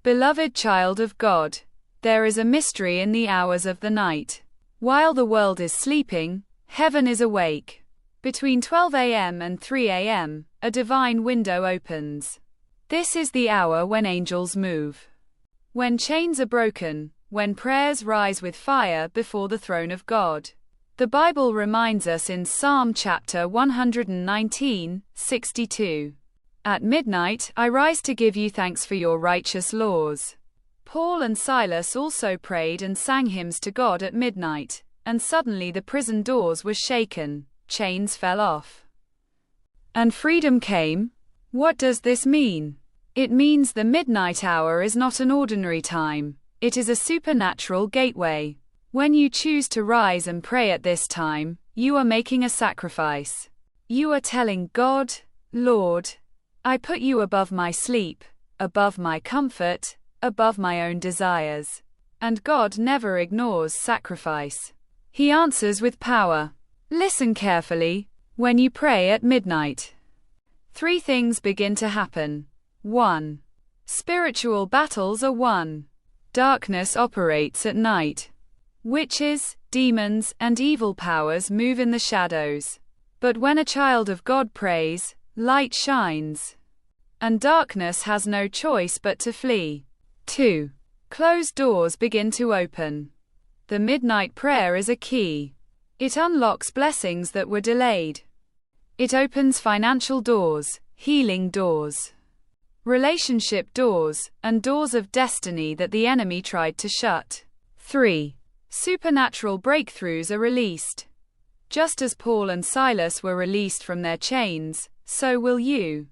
Beloved child of God, there is a mystery in the hours of the night. While the world is sleeping, heaven is awake. Between 12 a.m. and 3 a.m., a divine window opens. This is the hour when angels move. When chains are broken, when prayers rise with fire before the throne of God. The Bible reminds us in Psalm chapter 119:62. At midnight, I rise to give you thanks for your righteous laws. Paul and Silas also prayed and sang hymns to God at midnight, and suddenly the prison doors were shaken, chains fell off, and freedom came. What does this mean? It means the midnight hour is not an ordinary time, it is a supernatural gateway. When you choose to rise and pray at this time, you are making a sacrifice. You are telling God, Lord, I put you above my sleep, above my comfort, above my own desires. And God never ignores sacrifice. He answers with power. Listen carefully. When you pray at midnight, 3 things begin to happen. 1. Spiritual battles are won. Darkness operates at night. Witches, demons, and evil powers move in the shadows. But when a child of God prays, light shines, and darkness has no choice but to flee. 2. Closed doors begin to open. The midnight prayer is a key. It unlocks blessings that were delayed. It opens financial doors, healing doors, relationship doors, and doors of destiny that the enemy tried to shut. 3. Supernatural breakthroughs are released. Just as Paul and Silas were released from their chains, so will you.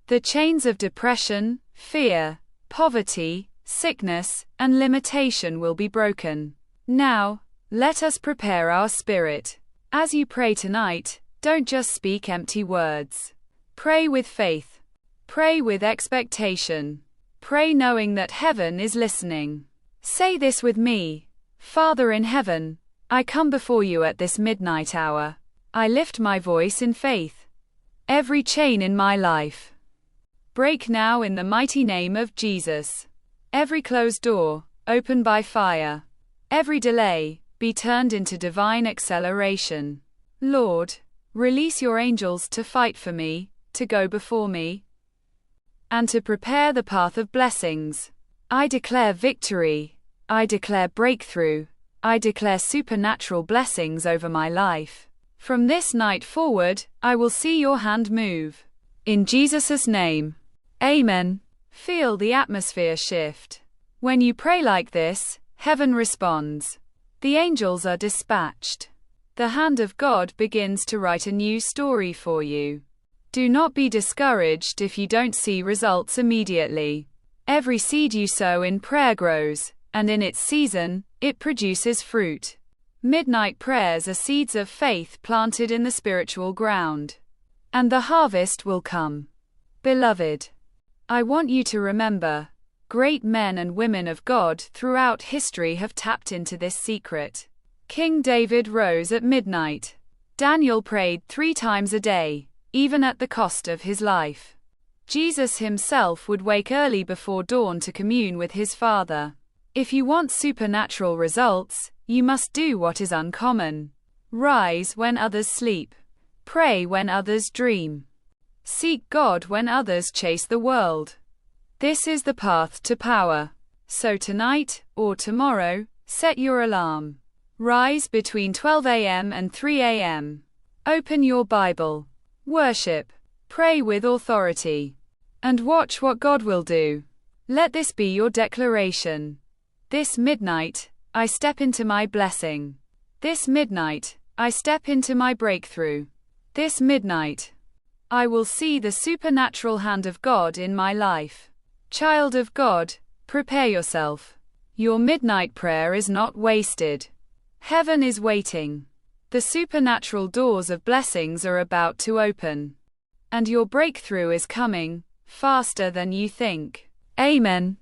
The chains of depression, fear, poverty, sickness, and limitation will be broken. Now, let us prepare our spirit. As you pray tonight, don't just speak empty words. Pray with faith. Pray with expectation. Pray knowing that heaven is listening. Say this with me. Father in heaven, I come before you at this midnight hour. I lift my voice in faith. Every chain in my life, break now in the mighty name of Jesus. Every closed door, open by fire. Every delay, be turned into divine acceleration. Lord, release your angels to fight for me, to go before me, and to prepare the path of blessings. I declare victory. I declare breakthrough. I declare supernatural blessings over my life. From this night forward, I will see your hand move. In Jesus' name. Amen. Feel the atmosphere shift. When you pray like this, heaven responds. The angels are dispatched. The hand of God begins to write a new story for you. Do not be discouraged if you don't see results immediately. Every seed you sow in prayer grows, and in its season, it produces fruit. Midnight prayers are seeds of faith planted in the spiritual ground. And the harvest will come. Beloved, I want you to remember, great men and women of God throughout history have tapped into this secret. King David rose at midnight. Daniel prayed 3 times a day, even at the cost of his life. Jesus himself would wake early before dawn to commune with his Father. If you want supernatural results, you must do what is uncommon. Rise when others sleep. Pray when others dream. Seek God when others chase the world. This is the path to power. So tonight, or tomorrow, set your alarm. Rise between 12 a.m. and 3 a.m. Open your Bible. Worship. Pray with authority. And watch what God will do. Let this be your declaration. This midnight, I step into my blessing. This midnight, I step into my breakthrough. This midnight, I will see the supernatural hand of God in my life. Child of God, prepare yourself. Your midnight prayer is not wasted. Heaven is waiting. The supernatural doors of blessings are about to open. And your breakthrough is coming, faster than you think. Amen.